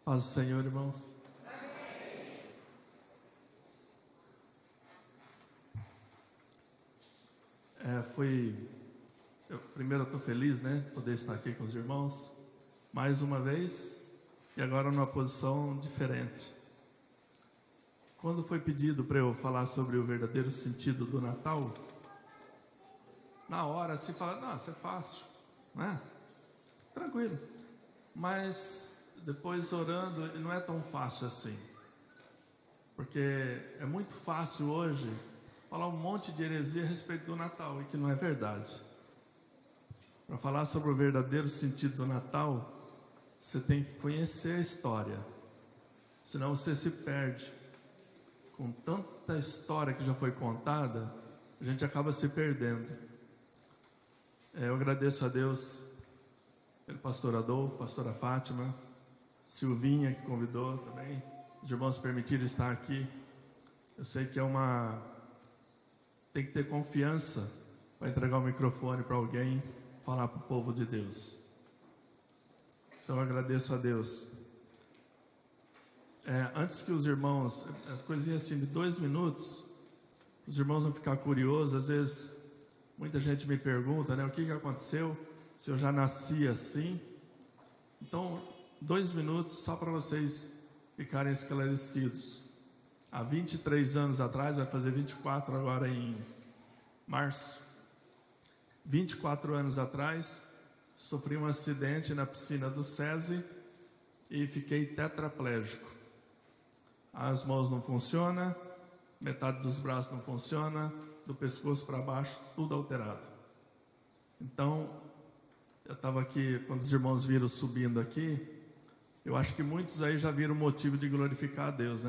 Paz do Senhor, irmãos. Primeiro eu estou feliz, poder estar aqui com os irmãos, mais uma vez, e agora numa posição diferente. Quando foi pedido para eu falar sobre o verdadeiro sentido do Natal, na hora se fala, não, isso é fácil, né? Tranquilo. Mas depois orando, não é tão fácil assim. Porque é muito fácil hoje falar um monte de heresia a respeito do Natal, e que não é verdade. Para falar sobre o verdadeiro sentido do Natal, você tem que conhecer a história. Senão você se perde. Com tanta história que já foi contada, a gente acaba se perdendo. Eu agradeço a Deus pelo pastor Adolfo, pastora Fátima, Silvinha que convidou também, os irmãos permitiram estar aqui. Eu sei que tem que ter confiança para entregar o microfone para alguém, falar para o povo de Deus. Então eu agradeço a Deus. Antes que os irmãos, coisinha assim de 2 minutos, os irmãos vão ficar curiosos. Às vezes muita gente me pergunta, o que aconteceu, se eu já nasci assim. Então 2 minutos só para vocês ficarem esclarecidos. Há 23 anos atrás, vai fazer 24 agora em março. 24 anos atrás, sofri um acidente na piscina do SESI e fiquei tetraplégico. As mãos não funcionam, metade dos braços não funciona, do pescoço para baixo, tudo alterado. Então, eu estava aqui, quando os irmãos viram subindo aqui, eu acho que muitos aí já viram o motivo de glorificar a Deus,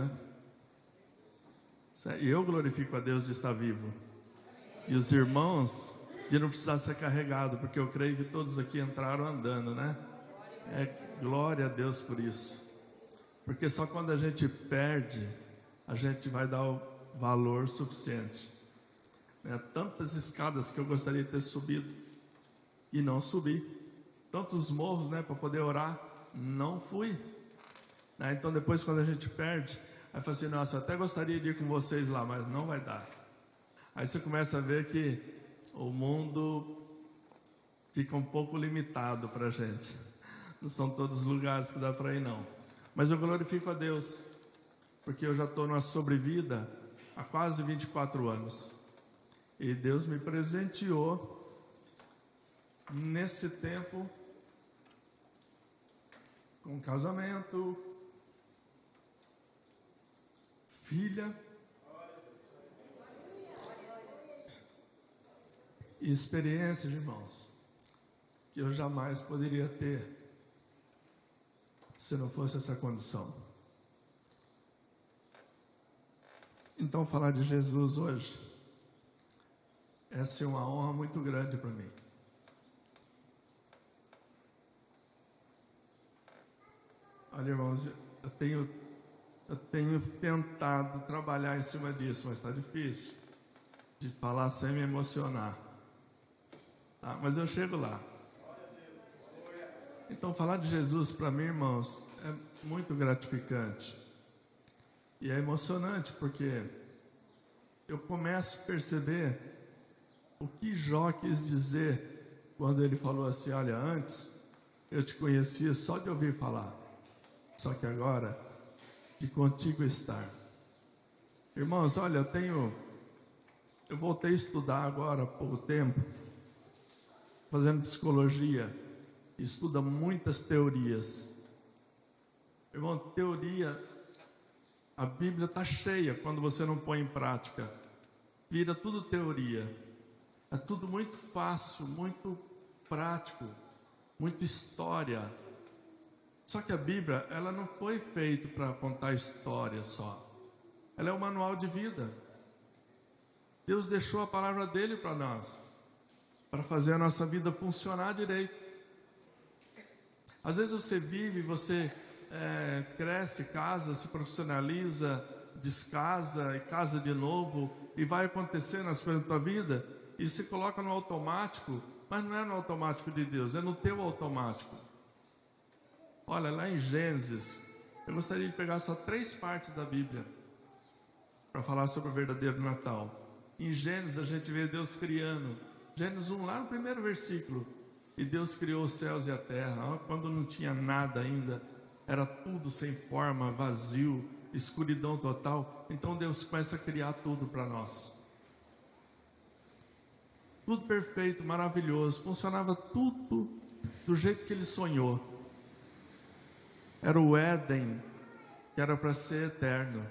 E eu glorifico a Deus de estar vivo. E os irmãos de não precisar ser carregado, porque eu creio que todos aqui entraram andando, Glória a Deus por isso. Porque só quando a gente perde, a gente vai dar o valor suficiente. Tantas escadas que eu gostaria de ter subido e não subi. Tantos morros, para poder orar, não fui. Então depois quando a gente perde, aí fala assim, nossa, eu até gostaria de ir com vocês lá, mas não vai dar. Aí você começa a ver que o mundo fica um pouco limitado para a gente. Não são todos os lugares que dá para ir, não. Mas eu glorifico a Deus, porque eu já estou numa sobrevida há quase 24 anos. E Deus me presenteou nesse tempo com casamento, filha e experiências, irmãos, que eu jamais poderia ter se não fosse essa condição. Então falar de Jesus hoje essa é uma honra muito grande para mim. Olha, irmãos, eu tenho tentado trabalhar em cima disso, mas está difícil de falar sem me emocionar. Mas eu chego lá. Então, falar de Jesus para mim, irmãos, é muito gratificante. E é emocionante, porque eu começo a perceber o que Jó quis dizer quando ele falou assim, olha, antes eu te conhecia só de ouvir falar, só que agora de contigo estar. Irmãos, olha, eu voltei a estudar agora há pouco tempo, fazendo psicologia, estuda muitas teorias. Irmão, teoria, a Bíblia está cheia quando você não põe em prática. Vira tudo teoria. É tudo muito fácil, muito prático, muito história. Só que a Bíblia, ela não foi feita para contar história só. Ela é um manual de vida. Deus deixou a palavra dele para nós, para fazer a nossa vida funcionar direito. Às vezes você vive, você cresce, casa, se profissionaliza, descasa e casa de novo, e vai acontecendo as coisas da tua vida, e se coloca no automático, mas não é no automático de Deus, é no teu automático. Olha, lá em Gênesis, Eu gostaria de pegar só 3 partes da Bíblia para falar sobre o verdadeiro Natal. Em Gênesis a gente vê Deus criando. Gênesis 1, lá no primeiro versículo. E Deus criou os céus e a terra, quando não tinha nada ainda. Era tudo sem forma, vazio, escuridão total. Então Deus começa a criar tudo para nós. Tudo perfeito, maravilhoso. Funcionava tudo do jeito que Ele sonhou. Era o Éden, que era para ser eterno.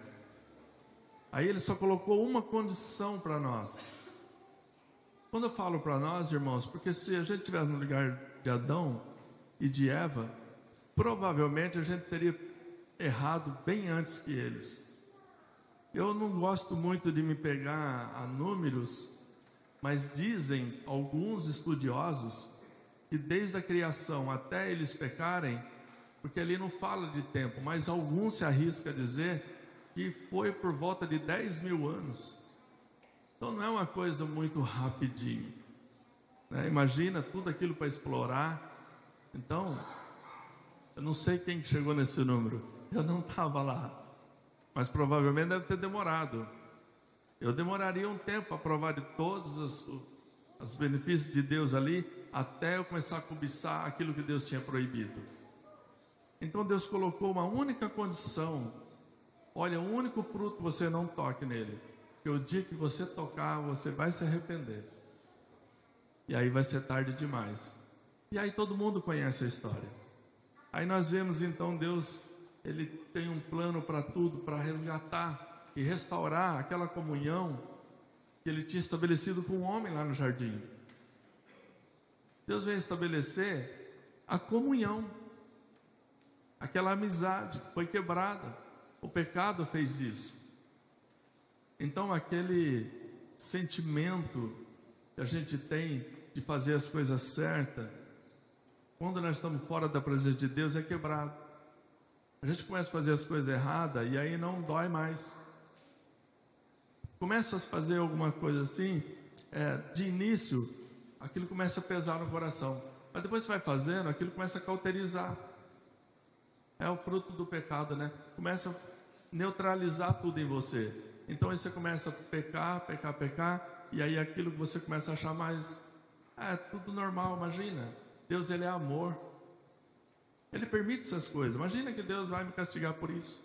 Aí Ele só colocou uma condição para nós. Quando eu falo para nós, irmãos, porque se a gente estivesse no lugar de Adão e de Eva, provavelmente a gente teria errado bem antes que eles. Eu não gosto muito de me pegar a números, mas dizem alguns estudiosos que desde a criação até eles pecarem, porque ali não fala de tempo, mas alguns se arriscam a dizer que foi por volta de 10.000 anos. Então não é uma coisa muito rapidinho, né? Imagina tudo aquilo para explorar. Então, eu não sei quem chegou nesse número, eu não estava lá, mas provavelmente deve ter demorado. Eu demoraria um tempo a provar de todos os benefícios de Deus ali, até eu começar a cobiçar aquilo que Deus tinha proibido. Então Deus colocou uma única condição: olha, o único fruto você não toque nele, porque o dia que você tocar, você vai se arrepender. E aí vai ser tarde demais. E aí todo mundo conhece a história. Aí nós vemos então Deus, Ele tem um plano para tudo, para resgatar e restaurar aquela comunhão que Ele tinha estabelecido com o homem lá no jardim. Deus veio estabelecer a comunhão, aquela amizade foi quebrada, o pecado fez isso. Então aquele sentimento que a gente tem de fazer as coisas certas, quando nós estamos fora da presença de Deus, é quebrado. A gente começa a fazer as coisas erradas e aí não dói mais. Começa a fazer alguma coisa assim, de início, aquilo começa a pesar no coração. Mas depois você vai fazendo, aquilo começa a cauterizar. É o fruto do pecado, né? Começa a neutralizar tudo em você. Então aí você começa a pecar, e aí aquilo que você começa a achar mais... é tudo normal, imagina. Deus, Ele é amor. Ele permite essas coisas. Imagina que Deus vai me castigar por isso.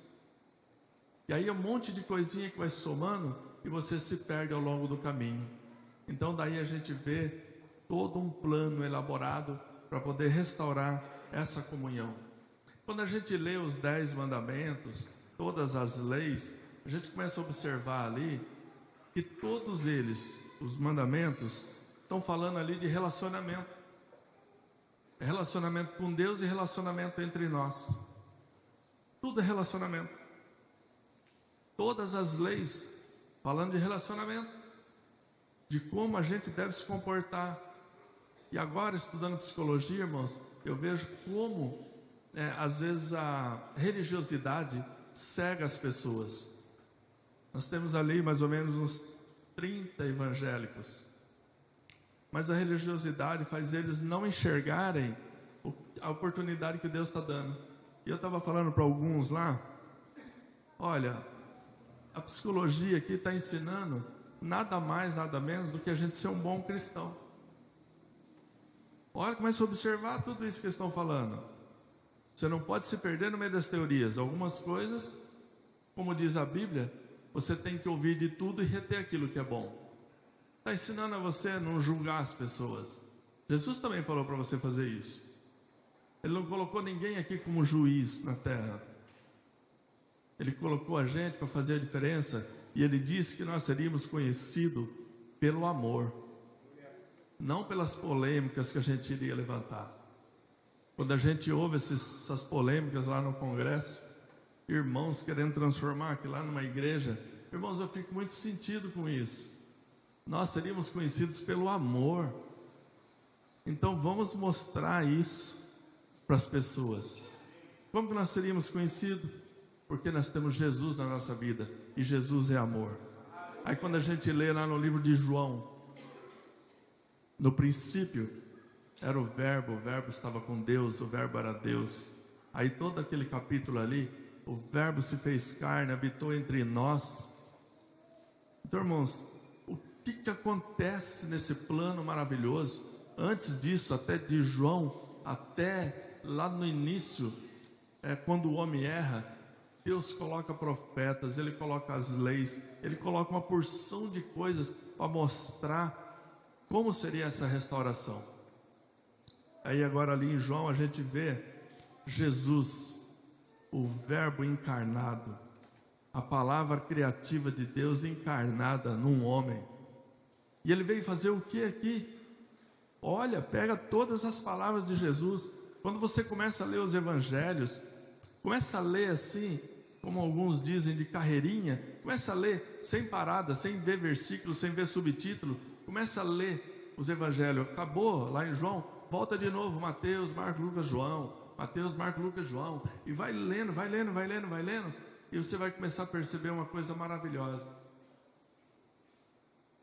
E aí um monte de coisinha que vai se somando e você se perde ao longo do caminho. Então daí a gente vê todo um plano elaborado para poder restaurar essa comunhão. Quando a gente lê os 10 mandamentos, todas as leis, a gente começa a observar ali que todos eles, os mandamentos, estão falando ali de relacionamento. É relacionamento com Deus e relacionamento entre nós. Tudo é relacionamento. Todas as leis falando de relacionamento, de como a gente deve se comportar. E agora, estudando psicologia, irmãos, eu vejo como às vezes a religiosidade cega as pessoas. Nós temos ali mais ou menos uns 30 evangélicos, mas a religiosidade faz eles não enxergarem a oportunidade que Deus está dando. E eu estava falando para alguns lá, olha, a psicologia aqui está ensinando nada mais, nada menos do que a gente ser um bom cristão. Olha, começa a observar tudo isso que eles estão falando. Você não pode se perder no meio das teorias. Algumas coisas, como diz a Bíblia, você tem que ouvir de tudo e reter aquilo que é bom. Está ensinando a você a não julgar as pessoas. Jesus também falou para você fazer isso. Ele não colocou ninguém aqui como juiz na terra. Ele colocou a gente para fazer a diferença. E Ele disse que nós seríamos conhecidos pelo amor, não pelas polêmicas que a gente iria levantar. Quando a gente ouve essas polêmicas lá no Congresso, irmãos querendo transformar aquilo lá numa igreja, irmãos, eu fico muito sentido com isso. Nós seríamos conhecidos pelo amor. Então vamos mostrar isso para as pessoas. Como que nós seríamos conhecidos? Porque nós temos Jesus na nossa vida, e Jesus é amor. Aí quando a gente lê lá no livro de João, no princípio era o verbo estava com Deus, o verbo era Deus. Aí todo aquele capítulo ali o Verbo se fez carne, habitou entre nós. Então, irmãos, o que acontece nesse plano maravilhoso? Antes disso, até de João, até lá no início, quando o homem erra, Deus coloca profetas, Ele coloca as leis, Ele coloca uma porção de coisas para mostrar como seria essa restauração. Aí agora ali em João a gente vê Jesus, o Verbo encarnado, a palavra criativa de Deus encarnada num homem. E Ele veio fazer o que aqui? Olha, pega todas as palavras de Jesus. Quando você começa a ler os evangelhos, começa a ler assim, como alguns dizem, de carreirinha, começa a ler sem parada, sem ver versículo, sem ver subtítulo, começa a ler os evangelhos. Acabou lá em João, volta de novo, Mateus, Marcos, Lucas, João, Mateus, Marcos, Lucas, João, e vai lendo, e você vai começar a perceber uma coisa maravilhosa.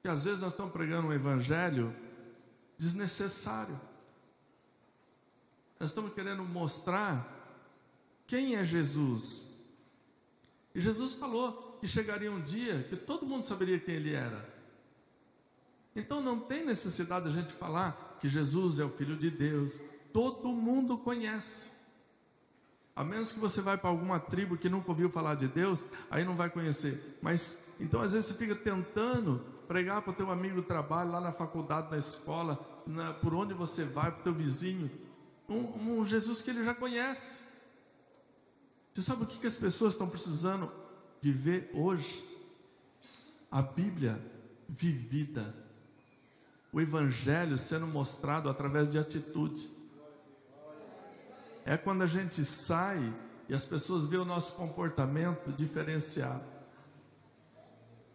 Que às vezes nós estamos pregando um evangelho desnecessário. Nós estamos querendo mostrar quem é Jesus. E Jesus falou que chegaria um dia que todo mundo saberia quem Ele era. Então não tem necessidade de a gente falar que Jesus é o Filho de Deus. Todo mundo conhece. A menos que você vai para alguma tribo que nunca ouviu falar de Deus, aí não vai conhecer. Mas, então às vezes você fica tentando pregar para o teu amigo do trabalho, lá na faculdade, na escola, por onde você vai, para o teu vizinho, um Jesus que ele já conhece. Você sabe o que as pessoas estão precisando de ver hoje? A Bíblia vivida, o Evangelho sendo mostrado através de atitude. É quando a gente sai e as pessoas veem o nosso comportamento diferenciado.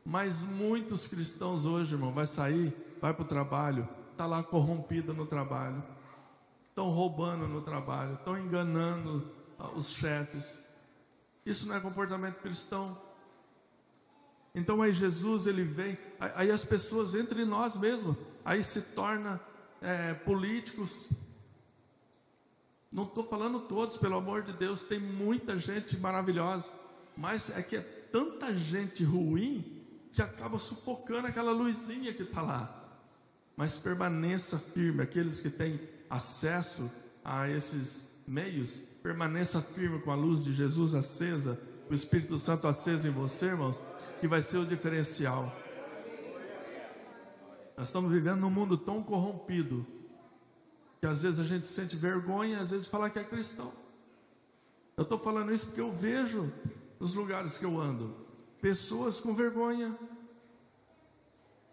Mas muitos cristãos hoje, irmão, vai sair, vai para o trabalho, está lá corrompido no trabalho, estão roubando no trabalho, estão enganando os chefes. Isso não é comportamento cristão. Então aí Jesus, ele vem, aí as pessoas entre nós mesmos, aí se torna políticos. Não estou falando todos, pelo amor de Deus, tem muita gente maravilhosa, mas é que é tanta gente ruim que acaba sufocando aquela luzinha que está lá. Mas permaneça firme, aqueles que têm acesso a esses meios, permaneça firme com a luz de Jesus acesa, o Espírito Santo aceso em você, irmãos, que vai ser o diferencial. Nós estamos vivendo num mundo tão corrompido, que às vezes a gente sente vergonha, às vezes falar que é cristão. Eu estou falando isso porque eu vejo nos lugares que eu ando, pessoas com vergonha.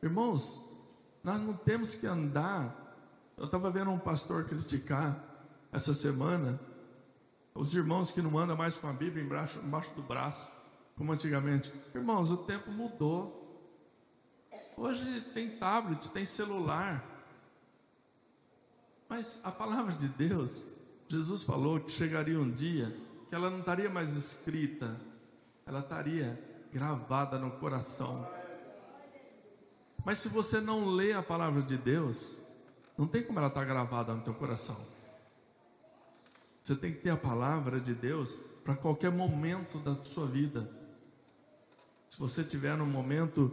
Irmãos, nós não temos que andar. Eu estava vendo um pastor criticar essa semana os irmãos que não andam mais com a Bíblia embaixo do braço, como antigamente. Irmãos, o tempo mudou. Hoje tem tablet, tem celular. Mas a palavra de Deus, Jesus falou que chegaria um dia que ela não estaria mais escrita, ela estaria gravada no coração. Mas se você não lê a palavra de Deus, não tem como ela estar gravada no teu coração. Você tem que ter a palavra de Deus para qualquer momento da sua vida. Se você estiver num momento,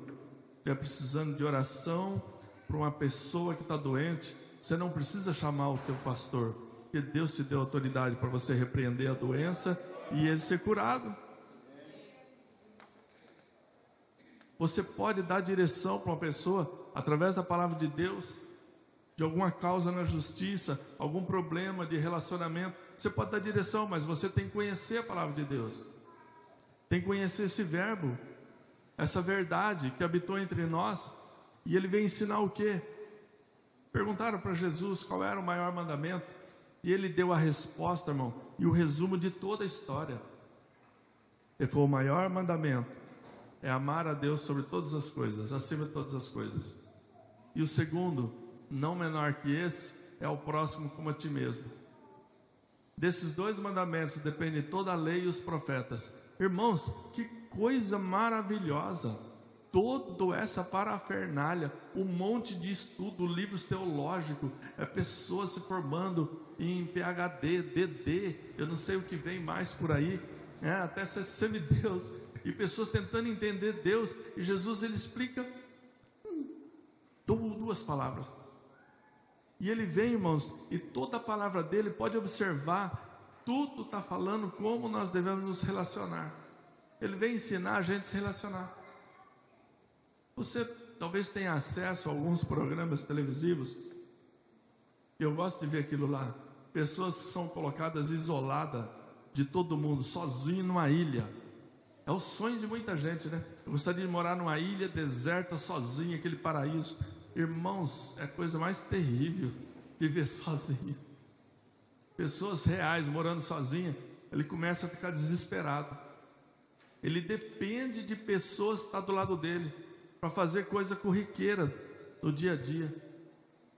estiver precisando de oração para uma pessoa que está doente, você não precisa chamar o teu pastor, porque Deus te deu autoridade para você repreender a doença e ele ser curado. Você pode dar direção para uma pessoa através da palavra de Deus, de alguma causa na justiça, algum problema de relacionamento. Você pode dar direção, mas você tem que conhecer a palavra de Deus. Tem que conhecer esse verbo, essa verdade que habitou entre nós. E ele veio ensinar o quê? Perguntaram para Jesus qual era o maior mandamento. E ele deu a resposta, irmão, e o resumo de toda a história. Ele falou: o maior mandamento é amar a Deus sobre todas as coisas, acima de todas as coisas. E o segundo, não menor que esse, é o próximo como a ti mesmo. Desses dois mandamentos depende toda a lei e os profetas. Irmãos, que coisa maravilhosa! Toda essa parafernália, um monte de estudo, livros teológicos, pessoas se formando em PhD, DD, eu não sei o que vem mais por aí. até ser semideus, e pessoas tentando entender Deus, e Jesus ele explica duas palavras. E ele vem, irmãos, e toda a palavra dele, pode observar, tudo está falando como nós devemos nos relacionar. Ele vem ensinar a gente a se relacionar. Você talvez tenha acesso a alguns programas televisivos, eu gosto de ver aquilo lá, pessoas que são colocadas isoladas de todo mundo, sozinho numa ilha. É o sonho de muita gente, né? Eu gostaria de morar numa ilha deserta, sozinho, aquele paraíso. Irmãos, é a coisa mais terrível viver sozinho. Pessoas reais morando sozinha, ele começa a ficar desesperado. Ele depende de pessoas que estão do lado dele para fazer coisa corriqueira do dia a dia.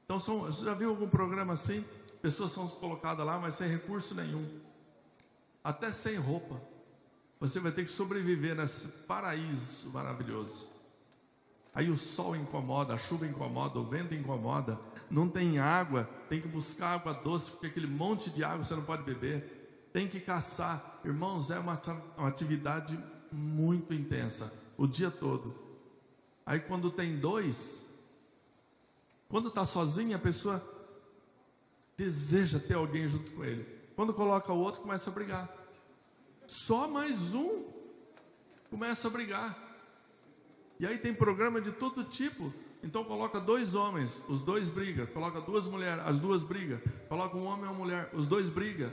Então, você já viu algum programa assim? Pessoas são colocadas lá, mas sem recurso nenhum, até sem roupa. Você vai ter que sobreviver nesse paraíso maravilhoso. Aí o sol incomoda, a chuva incomoda, o vento incomoda, não tem água, tem que buscar água doce, porque aquele monte de água você não pode beber, tem que caçar. Irmãos, é uma atividade muito intensa, o dia todo. Aí quando tem dois, quando está sozinho, a pessoa deseja ter alguém junto com ele. Quando coloca o outro, começa a brigar. Só mais um começa a brigar. E aí tem programa de todo tipo. Então coloca dois homens, os dois brigam. Coloca duas mulheres, as duas brigam. Coloca um homem e uma mulher, os dois brigam.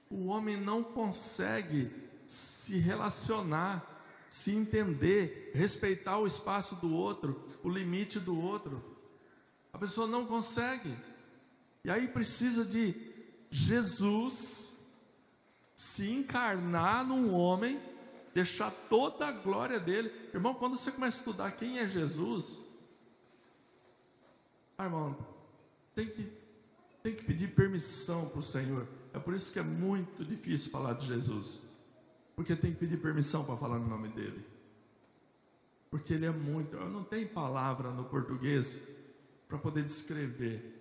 O homem não consegue se relacionar, se entender, respeitar o espaço do outro, o limite do outro. A pessoa não consegue. E aí precisa de Jesus se encarnar num homem, deixar toda a glória dele. Irmão, quando você começa a estudar quem é Jesus, irmão, tem que pedir permissão para o Senhor. É por isso que é muito difícil falar de Jesus, porque tem que pedir permissão para falar no nome dele, porque ele é muito, não tem palavra no português para poder descrever.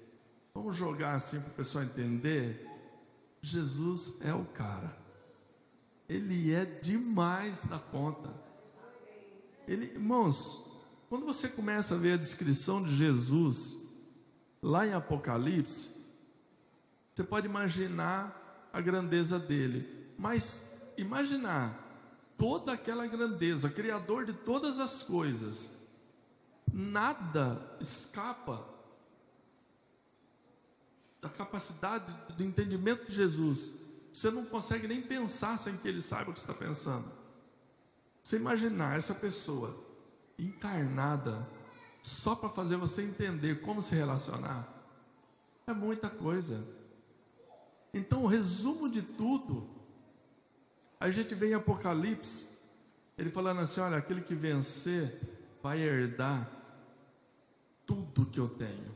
Vamos jogar assim para o pessoal entender. Jesus é o cara, ele é demais da conta. Irmãos, quando você começa a ver a descrição de Jesus lá em Apocalipse, você pode imaginar a grandeza dele, mas imaginar toda aquela grandeza, Criador de todas as coisas, nada escapa da capacidade do entendimento de Jesus. Você não consegue nem pensar sem que ele saiba o que você está pensando. Você imaginar essa pessoa encarnada só para fazer você entender como se relacionar, é muita coisa. Então o resumo de tudo, a gente vê em Apocalipse, ele falando assim, olha, aquele que vencer vai herdar tudo que eu tenho.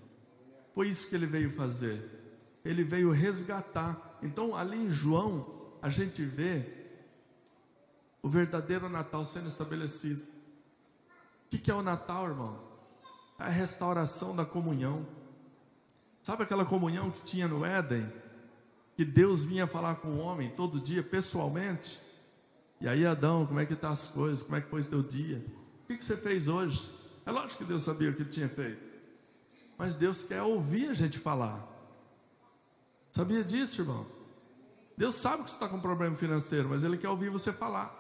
Foi isso que ele veio fazer. Ele veio resgatar. Então ali em João a gente vê o verdadeiro Natal sendo estabelecido. O que é o Natal, irmão? É a restauração da comunhão. Sabe aquela comunhão que tinha no Éden, que Deus vinha falar com o homem todo dia pessoalmente? E aí, Adão, como é que estão as coisas? Como é que foi o teu dia? O que você fez hoje? É lógico que Deus sabia o que ele tinha feito, mas Deus quer ouvir a gente falar. Sabia disso, irmão? Deus sabe que você está com problema financeiro, mas Ele quer ouvir você falar.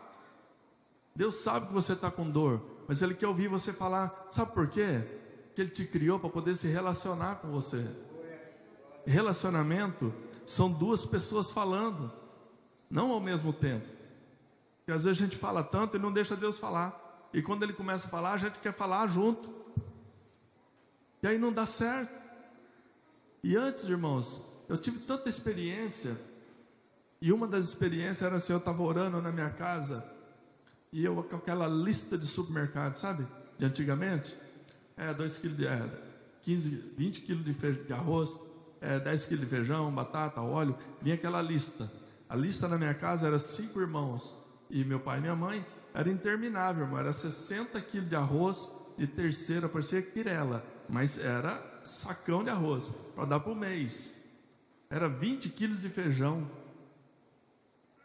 Deus sabe que você está com dor, mas Ele quer ouvir você falar. Sabe por quê? Porque Ele te criou para poder se relacionar com você. Relacionamento são duas pessoas falando, não ao mesmo tempo. Porque às vezes a gente fala tanto e não deixa Deus falar. E quando Ele começa a falar, a gente quer falar junto. E aí não dá certo. E antes, irmãos, eu tive tanta experiência, e uma das experiências era assim, eu estava orando na minha casa, e eu com aquela lista de supermercado, sabe, de antigamente, 2 quilos de 20 quilos de arroz, 10 quilos de feijão, batata, óleo, vinha aquela lista. A lista na minha casa era 5 irmãos, e meu pai e minha mãe, era interminável, irmão, era 60 quilos de arroz, de terceira, parecia quirela, mas era sacão de arroz, para dar para o mês. Era 20 quilos de feijão.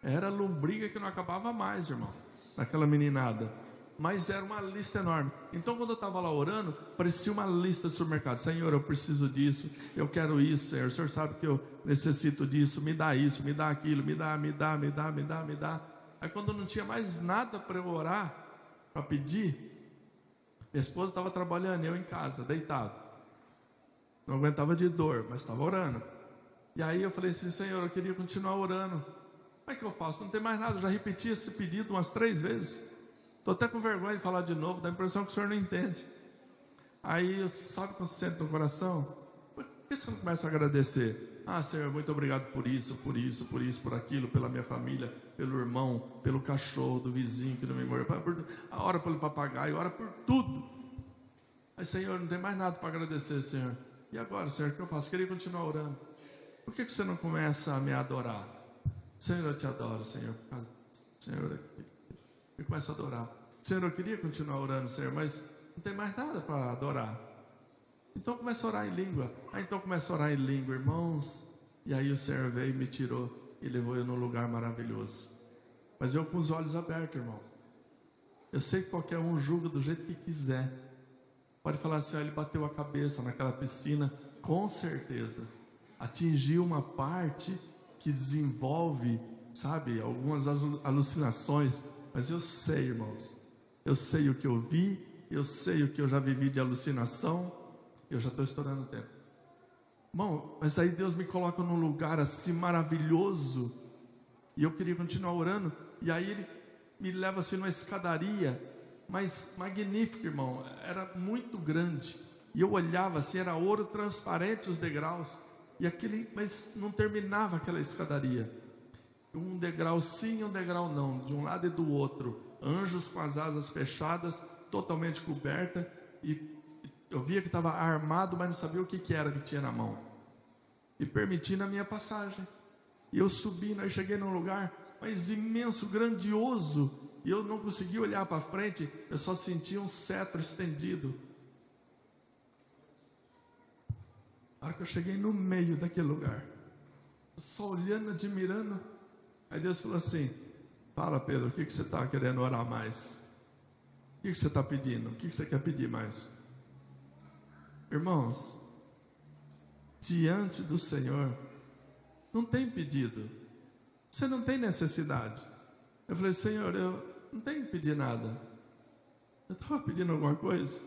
Era lombriga que não acabava mais, irmão, naquela meninada. Mas era uma lista enorme. Então, quando eu estava lá orando, parecia uma lista de supermercado. Senhor, eu preciso disso, eu quero isso, Senhor. O Senhor sabe que eu necessito disso, me dá isso, me dá aquilo, me dá. Aí, quando não tinha mais nada para eu orar, para pedir, minha esposa estava trabalhando, eu em casa, deitado. Não aguentava de dor, mas estava orando. E aí eu falei assim: Senhor, eu queria continuar orando. Como é que eu faço? Não tem mais nada, eu já repeti esse pedido umas 3 vezes. Estou até com vergonha de falar de novo, dá a impressão que o senhor não entende. Aí, sabe quando você sente no coração? Por que você não começa a agradecer? Ah, Senhor, muito obrigado por isso, por aquilo, pela minha família, pelo irmão, pelo cachorro do vizinho que não me morreu. Ora pelo papagaio, ora por tudo. Aí, Senhor, não tem mais nada para agradecer, Senhor. E agora, Senhor, o que eu faço? Queria continuar orando. Por que você não começa a me adorar? Senhor, eu te adoro, Senhor. Senhor, eu começo a adorar. Senhor, eu queria continuar orando, Senhor, mas não tem mais nada para adorar. Então começa a orar em língua. Então começa a orar em língua, irmãos. E aí o Senhor veio e me tirou e levou eu num lugar maravilhoso. Mas eu com os olhos abertos, irmão. Eu sei que qualquer um julga do jeito que quiser. Pode falar assim: ele bateu a cabeça naquela piscina. Com certeza atingiu uma parte que desenvolve, sabe, algumas alucinações. Mas eu sei, irmãos, eu sei o que eu vi, eu sei o que eu já vivi de alucinação. Eu já estou estourando o tempo, bom, mas aí Deus me coloca num lugar assim maravilhoso, e eu queria continuar orando, e aí Ele me leva assim numa escadaria, mas magnífica, irmão, era muito grande, e eu olhava assim, era ouro transparente os degraus, mas não terminava aquela escadaria, um degrau sim, um degrau não, de um lado e do outro, anjos com as asas fechadas, totalmente coberta, e eu via que estava armado, mas não sabia o que era que tinha na mão, e permitindo a minha passagem, e eu subindo, aí cheguei num lugar, mas imenso, grandioso, e eu não conseguia olhar para frente, eu só sentia um cetro estendido. A hora que eu cheguei no meio daquele lugar, só olhando, admirando, aí Deus falou assim: fala, Pedro, o que você está querendo orar mais? O que você está pedindo? O que você quer pedir mais? Irmãos, diante do Senhor, não tem pedido, você não tem necessidade. Eu falei: Senhor, eu não tenho que pedir nada, eu estava pedindo alguma coisa.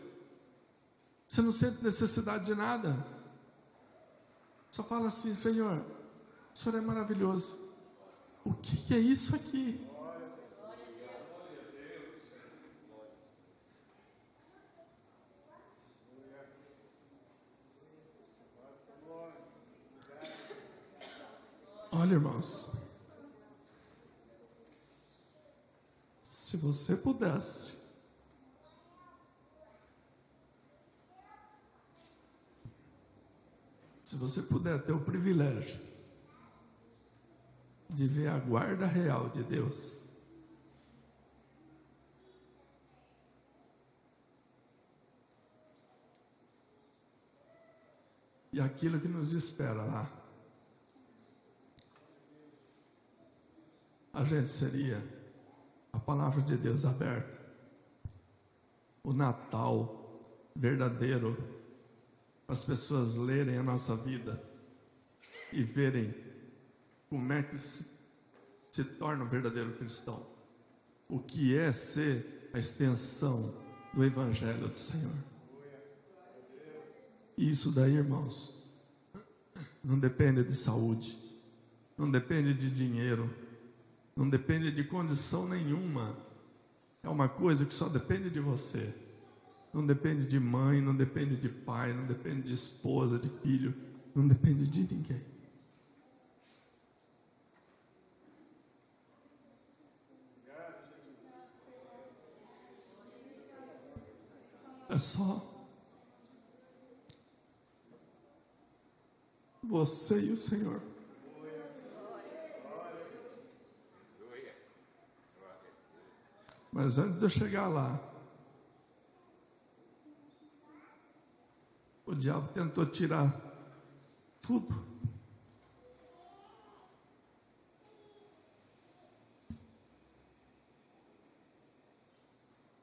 Você não sente necessidade de nada, só fala assim: Senhor, o Senhor é maravilhoso. O que é isso aqui? Olha, irmãos, se você pudesse, se você puder ter o privilégio de ver a guarda real de Deus, e aquilo que nos espera lá, a gente seria a palavra de Deus aberta, o Natal verdadeiro, para as pessoas lerem a nossa vida e verem como é que se torna um verdadeiro cristão, o que é ser a extensão do Evangelho do Senhor. E isso daí, irmãos, não depende de saúde, não depende de dinheiro, não depende de condição nenhuma, é uma coisa que só depende de você, não depende de mãe, não depende de pai, não depende de esposa, de filho, não depende de ninguém. É só você e o Senhor. Mas antes de eu chegar lá, o diabo tentou tirar tudo.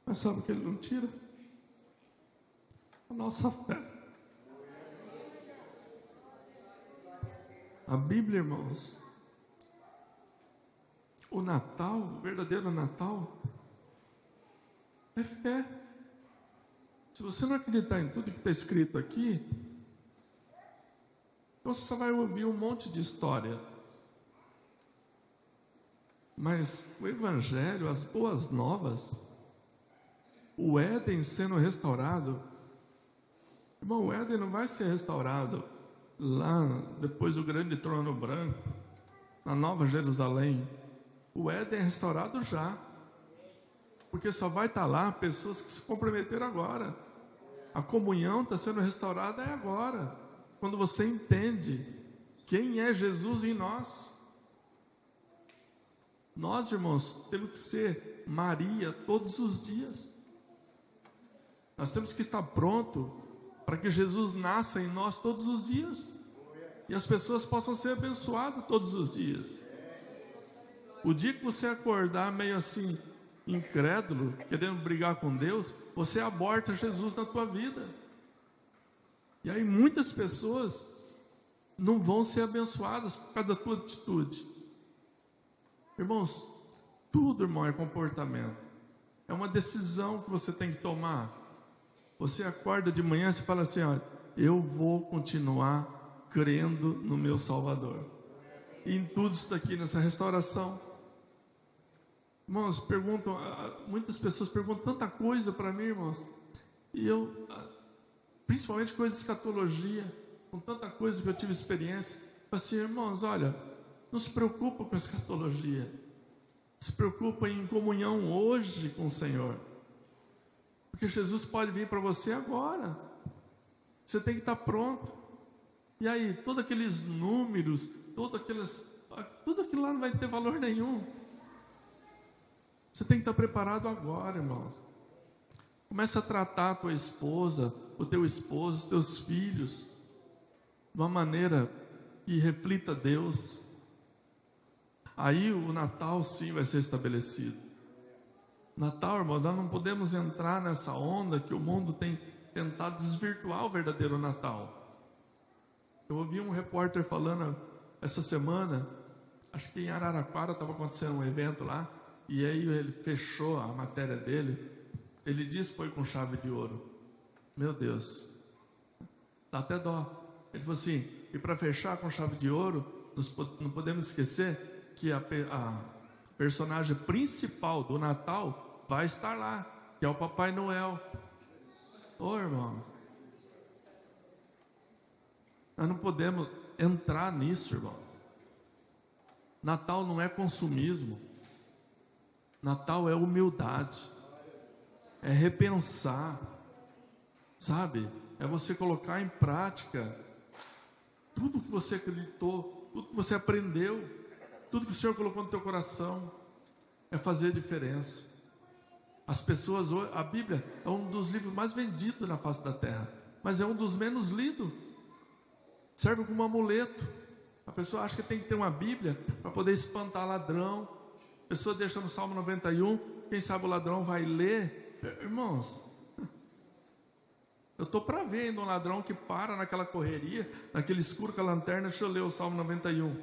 Mas sabe o que ele não tira? A nossa fé. A Bíblia, irmãos, o Natal, o verdadeiro Natal, é fé. Se você não acreditar em tudo que está escrito aqui, você só vai ouvir um monte de histórias. Mas o Evangelho, as boas novas, o Éden sendo restaurado, irmão, o Éden não vai ser restaurado lá depois do grande trono branco, na Nova Jerusalém. O Éden é restaurado já, porque só vai estar lá pessoas que se comprometeram agora. A comunhão está sendo restaurada agora, quando você entende quem é Jesus em nós. Nós, irmãos, temos que ser Maria todos os dias. Nós temos que estar pronto para que Jesus nasça em nós todos os dias e as pessoas possam ser abençoadas todos os dias. O dia que você acordar meio assim, incrédulo, querendo brigar com Deus, você aborta Jesus na tua vida. E aí muitas pessoas não vão ser abençoadas por causa da tua atitude. Irmãos, tudo, irmão, é comportamento. É uma decisão que você tem que tomar. Você acorda de manhã e fala assim, olha, eu vou continuar crendo no meu Salvador. E em tudo isso daqui, nessa restauração. Irmãos, muitas pessoas perguntam tanta coisa para mim, irmãos. E eu, principalmente coisas de escatologia, com tanta coisa que eu tive experiência. Assim, irmãos, olha, não se preocupa com escatologia. Se preocupa em comunhão hoje com o Senhor. Porque Jesus pode vir para você agora. Você tem que estar pronto. E aí, todos aqueles números, tudo aquilo lá não vai ter valor nenhum. Você tem que estar preparado agora, irmãos. Começa a tratar a tua esposa, o teu esposo, os teus filhos, de uma maneira que reflita Deus. Aí o Natal sim vai ser estabelecido. Natal, irmão, nós não podemos entrar nessa onda que o mundo tem tentado desvirtuar o verdadeiro Natal. Eu ouvi um repórter falando essa semana, acho que em Araraquara estava acontecendo um evento lá, e aí ele fechou a matéria dele. Ele disse que foi com chave de ouro. Meu Deus, dá até dó. Ele falou assim, e para fechar com chave de ouro, não podemos esquecer que a personagem principal do Natal vai estar lá, que é o Papai Noel. Ô, irmão, nós não podemos entrar nisso, irmão. Natal não é consumismo. Natal é humildade, é repensar, sabe? É você colocar em prática tudo que você acreditou, tudo que você aprendeu, tudo que o Senhor colocou no teu coração. É fazer diferença. As pessoas hoje, a Bíblia é um dos livros mais vendidos na face da terra, mas é um dos menos lidos. Serve como amuleto. A pessoa acha que tem que ter uma Bíblia para poder espantar ladrão. A pessoa deixa no Salmo 91, quem sabe o ladrão vai ler. Irmãos, eu estou para ver ainda um ladrão que para naquela correria, naquele escuro com a lanterna, deixa eu ler o Salmo 91.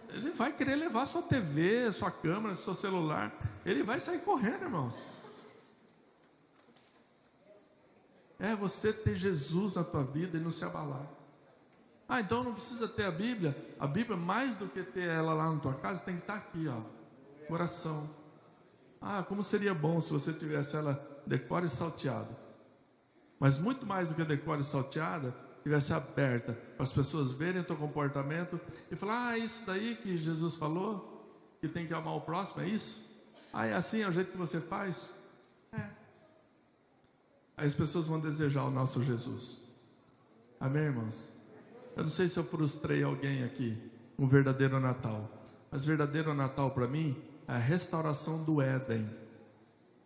Ele vai querer levar sua TV, sua câmera, seu celular. Ele vai sair correndo, irmãos. É você ter Jesus na tua vida e não se abalar. Então não precisa ter a Bíblia. A Bíblia, mais do que ter ela lá na tua casa, tem que estar aqui, ó, coração. Como seria bom se você tivesse ela decore e salteada. Mas muito mais do que decore e salteada, tivesse aberta, para as pessoas verem o teu comportamento e falar, isso daí que Jesus falou, que tem que amar o próximo, é isso? É assim, é o jeito que você faz? Aí as pessoas vão desejar o nosso Jesus. Amém, irmãos? Eu não sei se eu frustrei alguém aqui, um verdadeiro Natal, mas verdadeiro Natal para mim é a restauração do Éden.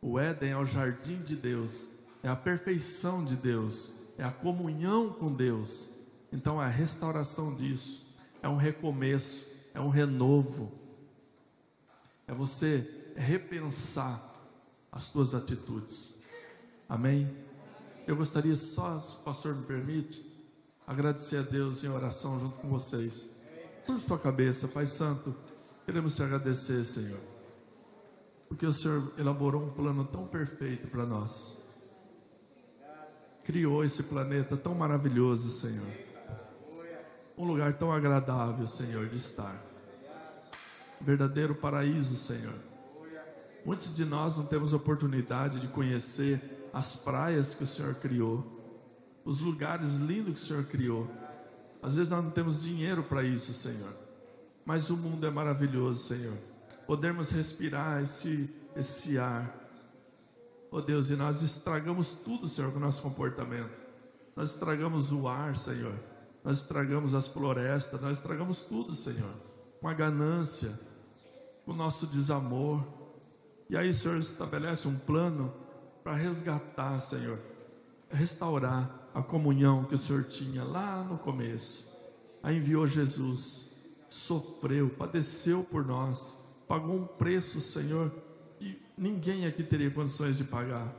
O Éden é o jardim de Deus, é a perfeição de Deus, é a comunhão com Deus. Então é a restauração disso, é um recomeço, é um renovo, é você repensar as tuas atitudes. Amém? Eu gostaria só, se o pastor me permite, agradecer a Deus em oração junto com vocês. Curva tua cabeça, Pai Santo, queremos te agradecer, Senhor, porque o Senhor elaborou um plano tão perfeito para nós. Criou esse planeta tão maravilhoso, Senhor. Um lugar tão agradável, Senhor, de estar. Verdadeiro paraíso, Senhor. Muitos de nós não temos oportunidade de conhecer as praias que o Senhor criou, os lugares lindos que o Senhor criou. Às vezes nós não temos dinheiro para isso, Senhor, mas o mundo é maravilhoso, Senhor. Podemos respirar esse ar, oh Deus, e nós estragamos tudo, Senhor, com o nosso comportamento. Nós estragamos o ar, Senhor, nós estragamos as florestas, nós estragamos tudo, Senhor, com a ganância, com o nosso desamor. E aí o Senhor estabelece um plano para resgatar, Senhor, restaurar a comunhão que o Senhor tinha lá no começo. Aí enviou Jesus, sofreu, padeceu por nós, pagou um preço, Senhor, que ninguém aqui teria condições de pagar,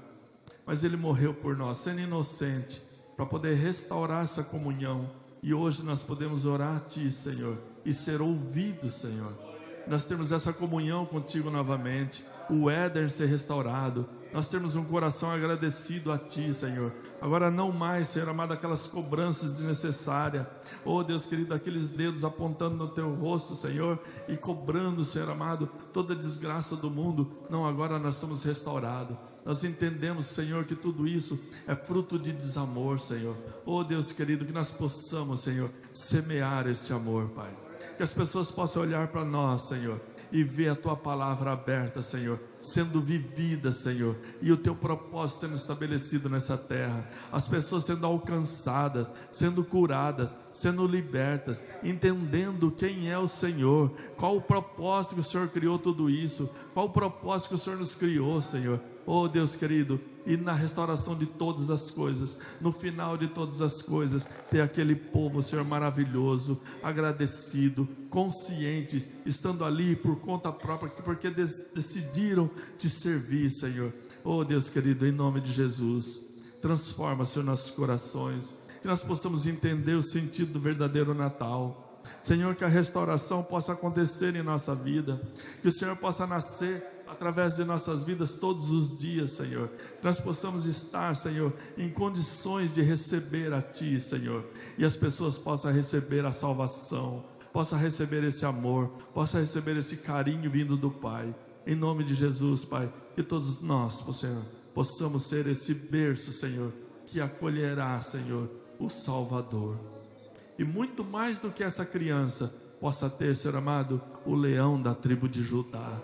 mas Ele morreu por nós, sendo inocente, para poder restaurar essa comunhão. E hoje nós podemos orar a Ti, Senhor, e ser ouvidos, Senhor. Nós temos essa comunhão contigo novamente, o Éden ser restaurado. Nós temos um coração agradecido a Ti, Senhor. Agora não mais, Senhor amado, aquelas cobranças desnecessárias. Oh Deus querido, aqueles dedos apontando no Teu rosto, Senhor, e cobrando, Senhor amado, toda a desgraça do mundo. Não, agora nós somos restaurados. Nós entendemos, Senhor, que tudo isso é fruto de desamor, Senhor. Oh Deus querido, que nós possamos, Senhor, semear este amor, Pai. Que as pessoas possam olhar para nós, Senhor, e ver a Tua palavra aberta, Senhor, sendo vivida, Senhor, e o Teu propósito sendo estabelecido nessa terra. As pessoas sendo alcançadas, sendo curadas, sendo libertas, entendendo quem é o Senhor, qual o propósito que o Senhor criou tudo isso, qual o propósito que o Senhor nos criou, Senhor. Oh Deus querido, e na restauração de todas as coisas, no final de todas as coisas, ter aquele povo, Senhor, maravilhoso, agradecido, conscientes, estando ali por conta própria, porque decidiram Te servir, Senhor. Oh Deus querido, em nome de Jesus, transforma, Senhor, nossos corações, que nós possamos entender o sentido do verdadeiro Natal. Senhor, que a restauração possa acontecer em nossa vida, que o Senhor possa nascer através de nossas vidas todos os dias, Senhor. Nós possamos estar, Senhor, em condições de receber a Ti, Senhor, e as pessoas possam receber a salvação, possam receber esse amor, possam receber esse carinho vindo do Pai. Em nome de Jesus, Pai, que todos nós, Senhor, possamos ser esse berço, Senhor, que acolherá, Senhor, o Salvador. E muito mais do que essa criança, possa ter, Senhor amado, o leão da tribo de Judá.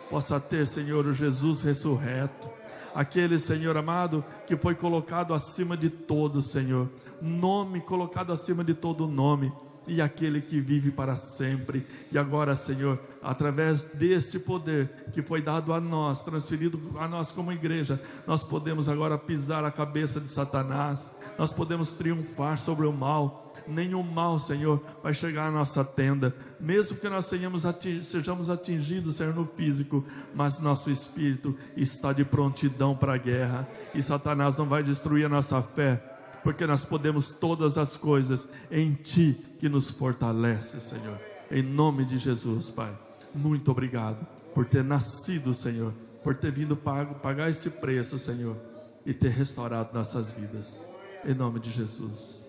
Possa ter, Senhor, o Jesus ressurreto, aquele, Senhor amado, que foi colocado acima de todo, Senhor, nome colocado acima de todo nome, e aquele que vive para sempre. E agora, Senhor, através desse poder que foi dado a nós, transferido a nós como igreja, nós podemos agora pisar a cabeça de Satanás, nós podemos triunfar sobre o mal. Nenhum mal, Senhor, vai chegar à nossa tenda, mesmo que nós sejamos atingidos, Senhor, no físico, mas nosso espírito está de prontidão para a guerra, e Satanás não vai destruir a nossa fé, porque nós podemos todas as coisas em Ti que nos fortalece, Senhor. Em nome de Jesus, Pai, muito obrigado por ter nascido, Senhor, por ter vindo pagar esse preço, Senhor, e ter restaurado nossas vidas. Em nome de Jesus,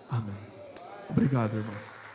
amém. Obrigado, irmãos.